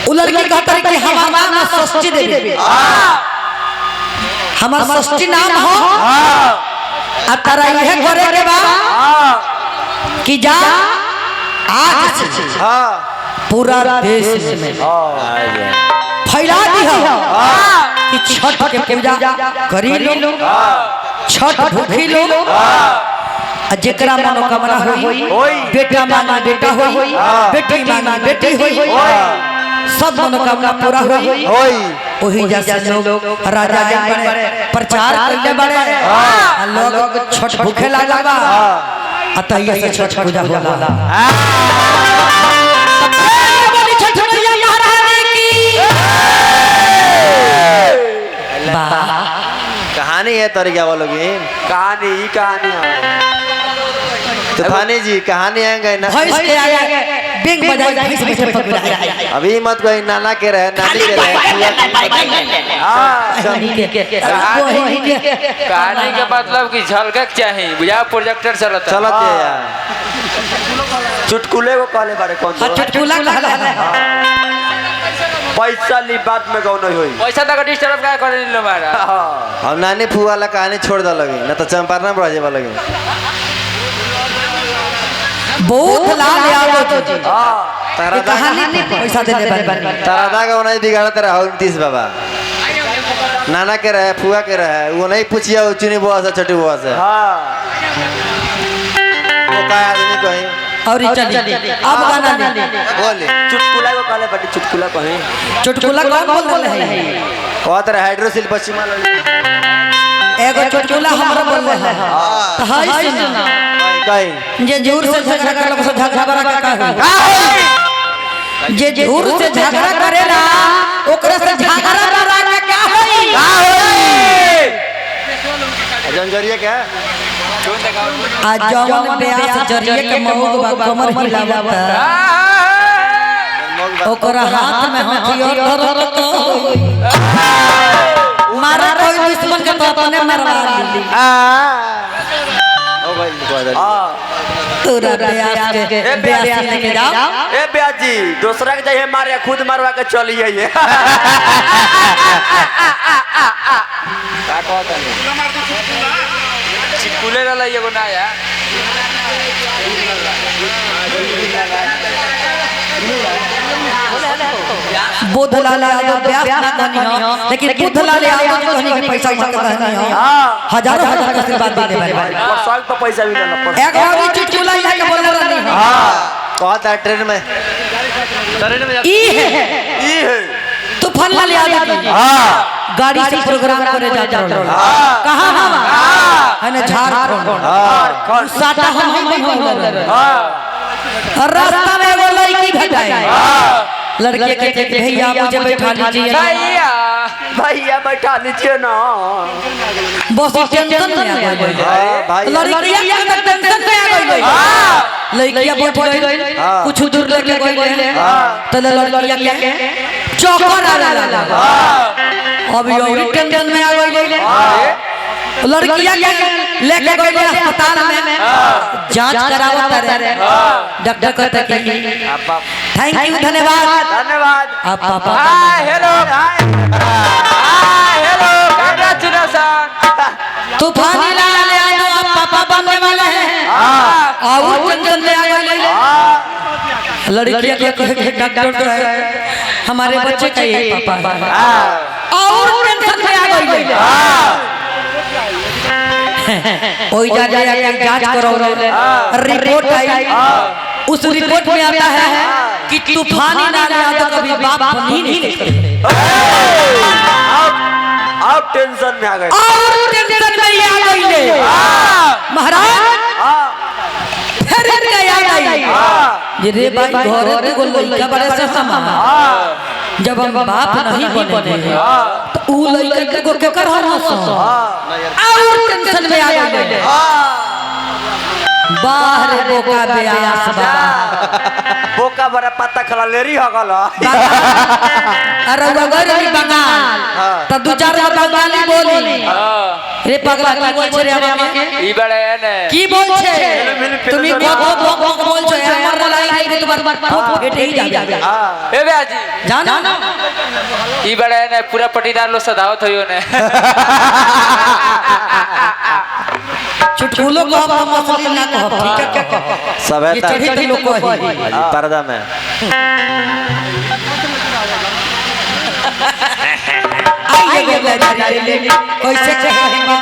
उ लड़की कहता है कि हमारा नाम षष्ठी देवी, हमारा षष्ठी नाम हो आ तारा यह करे के बा कि जा आज से पूरा देश में फैला दी कि छठ के पूजा करी लो, छठ भूखी लो, जेकरा मनोकामना होई बेटा मांगी बेटा होई, बेटी मांगी बेटी होई, सब मनोकामना पूरा होई। वही जैसे लोग राजा बड़े प्रचार करले बड़े लोग छठ भूखे लागल बा अतः से छठ पूजा होला। कहानी है तरीका वालों की कहानी तूफानी जी कहानी आएंगे ना बिंग बजाई अभी मत कोई नाना के रहे नानी के रहे कहानी के मतलब कि झलकक चाहिए बुझा प्रोजेक्टर चलता है यार चुटकुले को कहले बारे कौन चुटकुला पैसा ली बात में कौन होई पैसा तक डिस्टर्ब का कर लो मारा हम नानी फू वाला कहानी छोड़ दे लगे ना तो चंपारण बढ़ जाए लगे बहुत लाल यादव जी तारा कहानी पैसा देने बन तारा दागा नहीं बिगाड़ा तेरा हो 29 बाबा नाना के रहे फुआ के रहे वो नहीं पूछिया चुनी बुआ से छोटी बुआ से हां वो का आदमी कहीं और चलिए अब गाना बोले चुटकुला को काले बड़ी चुटकुला कहे चुटकुला कौन बोल रहे हैं कहत रहे हाइड्रोसिल पश्चिमा एगो चुटकुला हमरा बोल रहे हैं हाय सुना कहीं जे जोर से झगड़ा कर लोग से झगड़ा का जे जोर से झगड़ा करेला ओकरा से झगड़ा करा के क्या होई जंजरिया क्या आज जौन ब्यास जरिए के मौग कमर हिलावता ओकरा हाथ में हथियार धरत मारा कोई दुश्मन के तो अपने मरवा ली ओ भाई तोरा ब्यास के ब्यास लेके जाओ ए ब्यास जी दूसरा के जाइए मारे खुद मरवा के चलिए ये का कहता है चिकुले वाला ये बनाया बुधलाल यादव ब्यास ना कहनी हो लेकिन बुधलाल यादव कहनी के पैसा मत कहनी हो हजारों हजार का आशीर्वाद दे भाई परसाल तो पैसा भी लेना एक और चुटकुला यहाँ के बोल रहा नहीं हां कहता है ट्रेन में ई है तूफान लाल यादव हां गाड़ी से प्रोग्राम करे जाता रहो कहां हम है ना झारखंड हां साटा हम हां रास्ता में एगो लड़की भेटाई लड़के कहते भैया मुझे बैठा लीजिए भैया बैठा लीजिए ना बस टेंशन में आ गई लड़कियां के टेंशन में आ गई लड़कियां बैठ गई कुछ दूर लेके गई तो लड़कियां के चौकर आ लगा अभी और टेंशन में आ गई लड़कियां लेके गई अस्पताल में जांच करावत रहे डॉक्टर कहता कि थैंक यू धन्यवाद आप पापा हेलो हेलो कांग्रेचुलेशन तूफानी लाल यादव आप पापा बनने वाले हैं और टेंशन में आ गए लड़कियां के डॉक्टर तो है हमारे बच्चे का यही पापा है और टेंशन में आ गई ओई जा जांच करो रिपोर्ट आई उस रिपोर्ट में आता है कि तूफानी लाल यादव कभी बाप नहीं सकते आप टेंशन में आ गए और टेंशन में आ गई महाराज फिर याद आई ये रे भाई घरे को लड़का बड़े से हम जब हम बाप नहीं बने तो ऊ लड़का को के कर हम और टेंशन में आ गए बाहर बोका ब्यास बा बोका बड़ा पत्ता खला लेरी हो गल अरे वगर की बंगाल त दू चार गो बंगाली बोली रे पगला की बोल छे रे আমাকে ई बड़े है ने की बोल छे তুমি কত বক বলছো আমার লাই খাইবে তোমার ফেটেই যাবে ए बेजी জানো ई बड़े है ने पूरा पटीदार लो सदावत होयो ने चुटकुलो को हम मसली ना कहो ठीक है सब है ये चढ़ी तो लोग को है अजी पर्दा में आइए कैसे कहेंगे